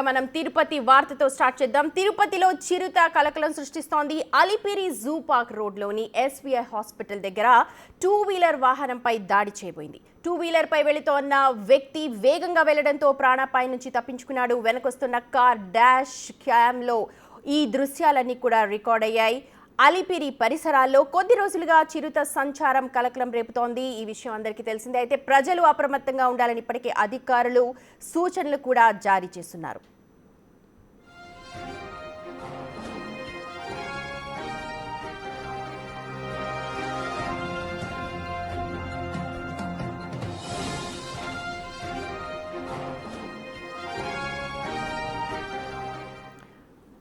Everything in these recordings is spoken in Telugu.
మనం తిరుపతి వార్తతో స్టార్ట్ చేద్దాం. తిరుపతిలో చిరుత కలకలం సృష్టిస్తోంది. అలిపిరి జూ పార్క్ రోడ్లోని ఎస్బీఐ హాస్పిటల్ దగ్గర 2 వీలర్ వాహనంపై దాడి చేయబోయింది. 2 వీలర్ పై వెళుతోన్న వ్యక్తి వేగంగా వెళ్లడంతో ప్రాణాపాయం నుంచి తప్పించుకున్నాడు. వెనకొస్తున్న కార్ డాష్ క్యామ్లో ఈ దృశ్యాలన్నీ కూడా రికార్డ్ అయ్యాయి. అలిపిరి పరిసరాల్లో కొద్ది రోజులుగా చిరుత సంచారం కలకలం రేపుతోంది. ఈ విషయం అందరికీ తెలిసిందే. అయితే ప్రజలు అప్రమత్తంగా ఉండాలని ఇప్పటికే అధికారులు సూచనలు కూడా జారీ చేస్తున్నారు.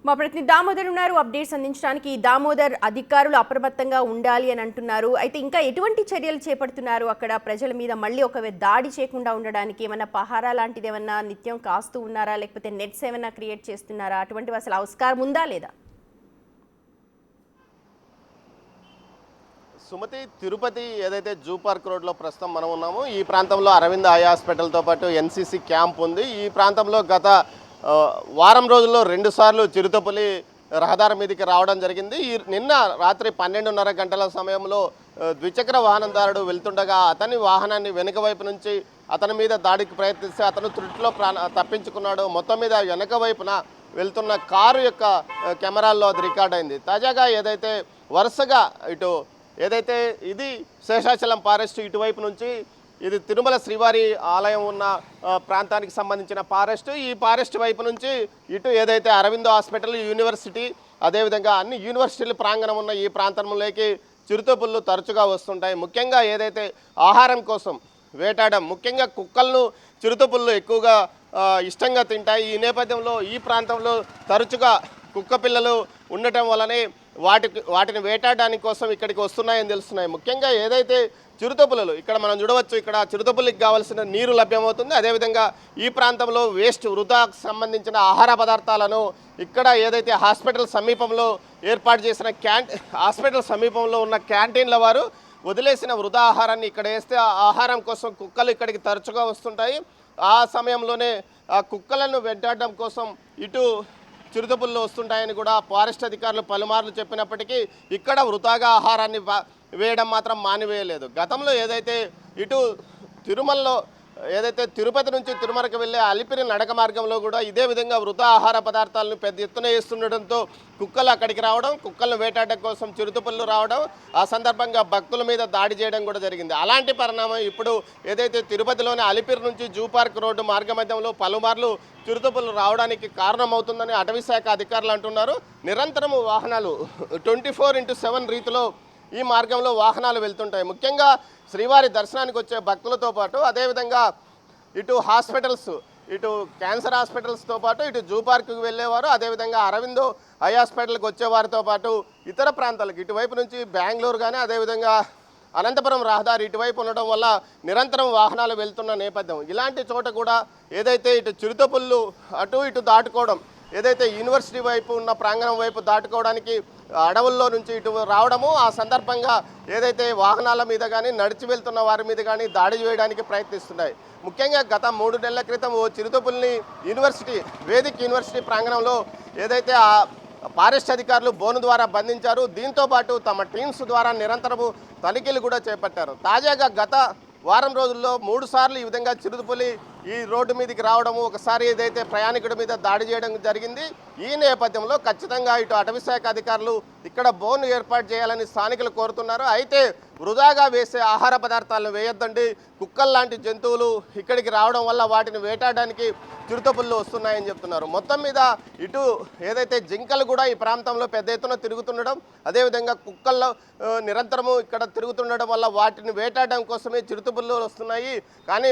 మా ప్రతినిధి దామోదర్ ఉన్నారు అప్డేట్స్ అందించడానికి. దామోదర్, అధికారులు అప్రమత్తంగా ఉండాలి అని అంటున్నారు. అయితే ఇంకా ఎటువంటి చర్యలు చేపడుతున్నారు? అక్కడ ప్రజల మీద మళ్ళీ ఒక దాడి చేయకుండా ఉండడానికి ఏమన్నా పహారా లాంటిది ఏమన్నా నిత్యం కాస్తూ ఉన్నారా, లేకపోతే నెట్స్ ఏమైనా క్రియేట్ చేస్తున్నారా? అటువంటివి అసలు ఆస్కారం ఉందా లేదా? సుమతి, తిరుపతి ఏదైతే జూ పార్క్ రోడ్లో ప్రస్తుతం మనం ఉన్నామో ఈ ప్రాంతంలో అరవింద్ ఐ హాస్పిటల్తో పాటు ఎన్సీసీ క్యాంప్ ఉంది. ఈ ప్రాంతంలో గత వారం రోజుల్లో 2 సార్లు చిరుతపులి రహదారి మీదకి రావడం జరిగింది. నిన్న రాత్రి 12:30 గంటల సమయంలో ద్విచక్ర వాహనదారుడు వెళ్తుండగా అతని వాహనాన్ని వెనుక వైపు నుంచి అతని మీద దాడికి ప్రయత్నిస్తే అతను త్రుటిలో తప్పించుకున్నాడు. మొత్తం మీద వెనుక వైపున వెళ్తున్న కారు యొక్క కెమెరాల్లో అది రికార్డ్ అయింది. తాజాగా ఏదైతే వరుసగా ఏదైతే ఇది శేషాచలం ఫారెస్ట్, ఇటువైపు నుంచి ఇది తిరుమల శ్రీవారి ఆలయం ఉన్న ప్రాంతానికి సంబంధించిన ఫారెస్ట్. ఈ ఫారెస్ట్ వైపు నుంచి ఇటు ఏదైతే అరవిందో హాస్పిటల్, యూనివర్సిటీ, అదేవిధంగా అన్ని యూనివర్సిటీల ప్రాంగణం ఉన్న ఈ ప్రాంతంలోకి చిరుతపుళ్ళు తరచుగా వస్తుంటాయి. ముఖ్యంగా ఏదైతే ఆహారం కోసం వేటాడడం, ముఖ్యంగా కుక్కలను చిరుతపుళ్ళు ఎక్కువగా ఇష్టంగా తింటాయి. ఈ నేపథ్యంలో ఈ ప్రాంతంలో తరచుగా కుక్క పిల్లలు ఉండటం వల్లనే వాటిని వేటాడడానికి కోసం ఇక్కడికి వస్తున్నాయని తెలుస్తున్నాయి. ముఖ్యంగా ఏదైతే చిరుతపుల్లలు ఇక్కడ మనం చూడవచ్చు, ఇక్కడ చిరుతపుల్లికి కావాల్సిన నీరు లభ్యమవుతుంది. అదేవిధంగా ఈ ప్రాంతంలో వృధాకు సంబంధించిన ఆహార పదార్థాలను ఇక్కడ ఏదైతే హాస్పిటల్ సమీపంలో ఏర్పాటు చేసిన హాస్పిటల్ సమీపంలో ఉన్న క్యాంటీన్ల వారు వదిలేసిన వృధా ఆహారాన్ని ఇక్కడ వేస్తే ఆ ఆహారం కోసం కుక్కలు ఇక్కడికి తరచుగా వస్తుంటాయి. ఆ సమయంలోనే ఆ కుక్కలను వెంటాడడం కోసం ఇటు చిరుతపుళ్ళు వస్తుంటాయని కూడా ఫారెస్ట్ అధికారులు పలుమార్లు చెప్పినప్పటికీ ఇక్కడ వృధాగా ఆహారాన్ని వేయడం మాత్రం మానివేయలేదు. గతంలో ఏదైతే ఇటు తిరుమలలో ఏదైతే తిరుపతి నుంచి తిరుమలకు వెళ్ళే అలిపిరి నడక మార్గంలో కూడా ఇదే విధంగా వృధా ఆహార పదార్థాలను పెద్ద ఎత్తున వేస్తుండటంతో కుక్కలు అక్కడికి రావడం, కుక్కలను వేటాడడం కోసం చిరుతపుళ్ళు రావడం, ఆ సందర్భంగా భక్తుల మీద దాడి చేయడం కూడా జరిగింది. అలాంటి పరిణామం ఇప్పుడు ఏదైతే తిరుపతిలోని అలిపిరి నుంచి జూ పార్క్ రోడ్డు మార్గమధ్యంలో పలుమార్లు చిరుతపుళ్ళు రావడానికి కారణమవుతుందని అటవీ శాఖ అధికారులు అంటున్నారు. నిరంతరము వాహనాలు 24/7 రీతిలో ఈ మార్గంలో వాహనాలు వెళ్తుంటాయి. ముఖ్యంగా శ్రీవారి దర్శనానికి వచ్చే భక్తులతో పాటు అదేవిధంగా ఇటు హాస్పిటల్స్, ఇటు క్యాన్సర్ హాస్పిటల్స్తో పాటు ఇటు జూ పార్క్కి వెళ్ళేవారు, అదేవిధంగా అరవిందో ఐ హాస్పిటల్కి వచ్చేవారితో పాటు ఇతర ప్రాంతాలకు ఇటువైపు నుంచి బెంగళూరు కానీ అదేవిధంగా అనంతపురం రహదారి ఇటువైపు ఉండడం వల్ల నిరంతరం వాహనాలు వెళ్తున్న నేపథ్యం. ఇలాంటి చోట కూడా ఏదైతే ఇటు చిరుతపుళ్ళు అటు ఇటు దాటుకోవడం, ఏదైతే యూనివర్సిటీ వైపు ఉన్న ప్రాంగణం వైపు దాటుకోవడానికి అడవుల్లో నుంచి ఇటు రావడము, ఆ సందర్భంగా ఏదైతే వాహనాల మీద కానీ నడిచి వెళ్తున్న వారి మీద కానీ దాడి చేయడానికి ప్రయత్నిస్తున్నాయి. ముఖ్యంగా గత 3 నెలల క్రితం ఓ చిరుతపుల్ని వేదిక్ యూనివర్సిటీ ప్రాంగణంలో ఏదైతే ఆ ఫారెస్ట్ అధికారులు బోను ద్వారా బంధించారు. దీంతో పాటు తమ టీమ్స్ ద్వారా నిరంతరము తనిఖీలు కూడా చేపట్టారు. తాజాగా గత వారం రోజుల్లో 3 సార్లు ఈ విధంగా చిరుతపులి ఈ రోడ్డు మీదకి రావడము, ఒకసారి ఏదైతే ప్రయాణికుడి మీద దాడి చేయడం జరిగింది. ఈ నేపథ్యంలో ఖచ్చితంగా ఇటు అటవీ శాఖ అధికారులు ఇక్కడ బోను ఏర్పాటు చేయాలని స్థానికులు కోరుతున్నారు. అయితే వృధాగా వేసే ఆహార పదార్థాలను వేయొద్దండి, కుక్కలు లాంటి జంతువులు ఇక్కడికి రావడం వల్ల వాటిని వేటాడడానికి చిరుతపుళ్ళు వస్తున్నాయని చెప్తున్నారు. మొత్తం మీద ఇటు ఏదైతే జింకలు కూడా ఈ ప్రాంతంలో పెద్ద ఎత్తున తిరుగుతుండడం, అదేవిధంగా కుక్కల్లో నిరంతరము ఇక్కడ తిరుగుతుండడం వల్ల వాటిని వేటాడడం కోసమే చిరుతపుళ్ళు వస్తున్నాయి. కానీ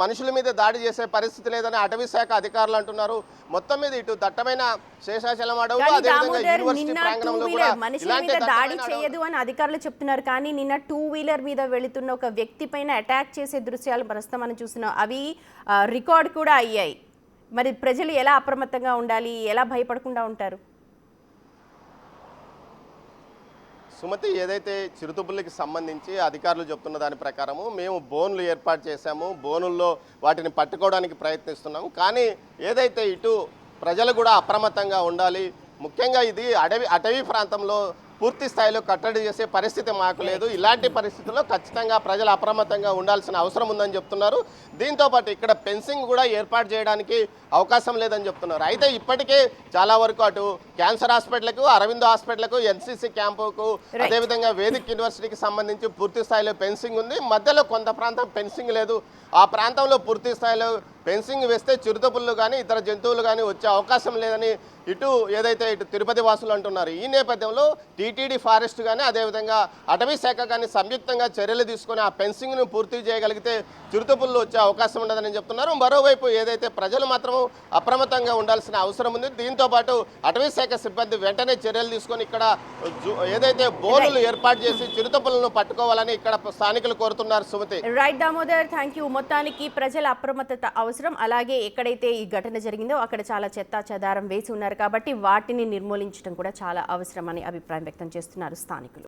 మనుషుల మీద దాడి చేసే పరిస్థితి లేదని అటవీ శాఖ అధికారులు అంటున్నారు. మొత్తం మీద ఇటు దట్టమైన శేషాచలం అడవులు, అదేవిధంగా యూనివర్సిటీ ప్రాంగణంలో కూడా ఇలాంటి దాడి చేయదు అని అధికారులు చెప్తున్నారు. కానీ నిన్న 2 వీలర్ మీద వెళుతున్న ఒక వ్యక్తి పైన అటాక్ చేసే దృశ్యాలు ప్రస్తుతం మనం చూస్తున్నాం. అవి రికార్డ్ కూడా అయ్యాయి. మరి ప్రజలు ఎలా అప్రమత్తంగా ఉండాలి, ఎలా భయపడకుండా ఉంటారు? సుమతి, ఏదైతే చిరుతపుల్లికి సంబంధించి అధికారులు చెప్తున్న దాని ప్రకారము మేము బోన్లు ఏర్పాటు చేశాము, బోనుల్లో వాటిని పట్టుకోవడానికి ప్రయత్నిస్తున్నాము. కానీ ఏదైతే ఇటు ప్రజలు కూడా అప్రమత్తంగా ఉండాలి, ముఖ్యంగా ఇది అటవీ ప్రాంతంలో పూర్తి స్థాయిలో కట్టడి చేసే పరిస్థితి మాకు లేదు. ఇలాంటి పరిస్థితుల్లో ఖచ్చితంగా ప్రజలు అప్రమత్తంగా ఉండాల్సిన అవసరం ఉందని చెప్తున్నారు. దీంతోపాటు ఇక్కడ ఫెన్సింగ్ కూడా ఏర్పాటు చేయడానికి అవకాశం లేదని చెప్తున్నారు. అయితే ఇప్పటికే చాలా వరకు అటు క్యాన్సర్ హాస్పిటల్కు, అరవిందో హాస్పిటల్కు, ఎన్సీసీ క్యాంపుకు, అదేవిధంగా వేదిక్ యూనివర్సిటీకి సంబంధించి పూర్తి స్థాయిలో ఫెన్సింగ్ ఉంది. మధ్యలో కొంత ప్రాంతం ఫెన్సింగ్ లేదు. ఆ ప్రాంతంలో పూర్తి స్థాయిలో ఫెన్సింగ్ వేస్తే చిరుతపుళ్ళు కానీ ఇతర జంతువులు కానీ వచ్చే అవకాశం లేదని ఇటు తిరుపతి వాసులు అంటున్నారు. ఈ నేపథ్యంలో టీటీడీ ఫారెస్ట్ కానీ అదేవిధంగా అటవీ శాఖ కానీ సంయుక్తంగా చర్యలు తీసుకొని ఆ ఫెన్సింగ్ను పూర్తి చేయగలిగితే చిరుతపుళ్ళు వచ్చే అవకాశం ఉండదని చెప్తున్నారు. మరోవైపు ఏదైతే ప్రజలు మాత్రం అప్రమత్తంగా ఉండాల్సిన అవసరం ఉంది. దీంతోపాటు అటవీ శాఖ సిబ్బంది వెంటనే చర్యలు తీసుకొని ఇక్కడ ఏదైతే బోనులు ఏర్పాటు చేసి చిరుతపులను పట్టుకోవాలని ఇక్కడ స్థానికులు కోరుతున్నారు. Sumathi. Right Damodar, thank you. మొత్తానికి ప్రజల అప్రమత్తత అవసరం. అలాగే ఎక్కడైతే ఈ ఘటన జరిగిందో అక్కడ చాలా చెత్తా చెదారం వేసి ఉన్నారు కాబట్టి వాటిని నిర్మూలించడం కూడా చాలా అవసరం అని అభిప్రాయం వ్యక్తం చేస్తున్నారు స్థానికులు.